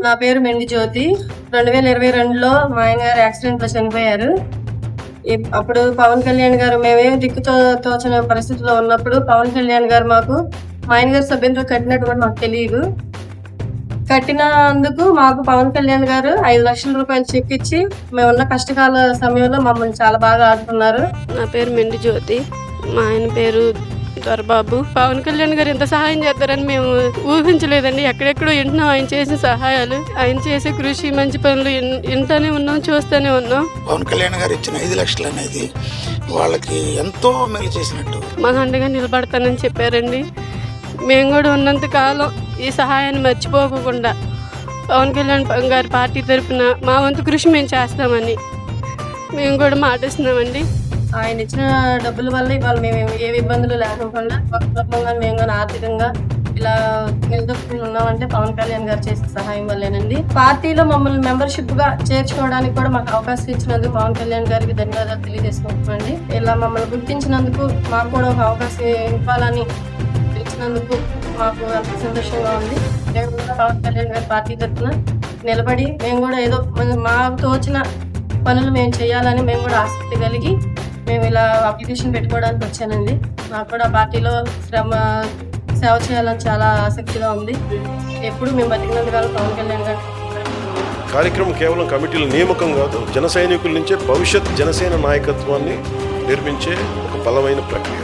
నా పేరు మెండి జ్యోతి. 2022లో మా ఆయన గారు యాక్సిడెంట్లో చనిపోయారు. అప్పుడు పవన్ కళ్యాణ్ గారు మేమేం తోచని పరిస్థితిలో ఉన్నప్పుడు పవన్ కళ్యాణ్ గారు మాకు మా ఆయన గారు సభ్యంతో కట్టినట్టు కూడా మాకు తెలియదు. కట్టినందుకు మాకు పవన్ కళ్యాణ్ గారు 5 లక్షల రూపాయలు చెక్ ఇచ్చి మేమున్న కష్టకాల సమయంలో మమ్మల్ని చాలా బాగా ఆడుతున్నారు. నా పేరు మెండి జ్యోతి, మా ఆయన పేరు దొరబాబు. పవన్ కళ్యాణ్ గారు ఎంత సహాయం చేస్తారని మేము ఊహించలేదండి. ఎక్కడెక్కడో వింటున్నాం ఆయన చేసిన సహాయాలు, ఆయన చేసే కృషి, మంచి పనులు వింటానే ఉన్నాం, చూస్తూనే ఉన్నాం. పవన్ కళ్యాణ్ గారు ఇచ్చిన 5 లక్షలు అనేది వాళ్ళకి ఎంతో మేలు చేసినట్టు. మాకు అండగా నిలబడతానని చెప్పారండి. మేము కూడా ఉన్నంత కాలం ఈ సహాయాన్ని మర్చిపోకుండా పవన్ కళ్యాణ్ గారి పార్టీ తరఫున మా వంతు కృషి మేము చేస్తామని మేము కూడా మాటిస్తున్నామండి. ఆయన ఇచ్చిన డబ్బుల వల్ల ఇవాళ మేము ఏ ఇబ్బందులు లేకుండా కుటుంబంగా మేము కానీ ఆర్థికంగా ఇలా నిలదొక్కుని ఉన్నామంటే పవన్ కళ్యాణ్ గారు చేసే సహాయం వల్లేనండి. పార్టీలో మమ్మల్ని మెంబర్షిప్ గా చేర్చుకోవడానికి కూడా మాకు అవకాశం ఇచ్చినందుకు పవన్ కళ్యాణ్ గారికి ధన్యవాదాలు తెలియజేసుకుంటున్నామండి. ఇలా మమ్మల్ని గుర్తించినందుకు, మాకు కూడా ఒక అవకాశం ఇవ్వాలని ఇచ్చినందుకు మాకు అంత సంతోషంగా ఉంది. మేము కూడా పవన్ కళ్యాణ్ గారి పార్టీ తరఫున నిలబడి మేము కూడా ఏదో మాకు తోచిన పనులు మేము చేయాలని మేము కూడా ఆసక్తి కలిగి మేము ఇలా అప్లికేషన్ పెట్టుకోవడానికి వచ్చానండి. నాకు కూడా పార్టీలో సేవ చేయాలని చాలా ఆసక్తిగా ఉంది. ఎప్పుడు మేము బతికినందుకు పవన్ కళ్యాణ్ గారు. కార్యక్రమం కేవలం కమిటీల నియామకం కాదు, జన సైనికుల నుంచే భవిష్యత్ జనసేన నాయకత్వాన్ని నిర్మించే ఒక బలమైన ప్రక్రియ.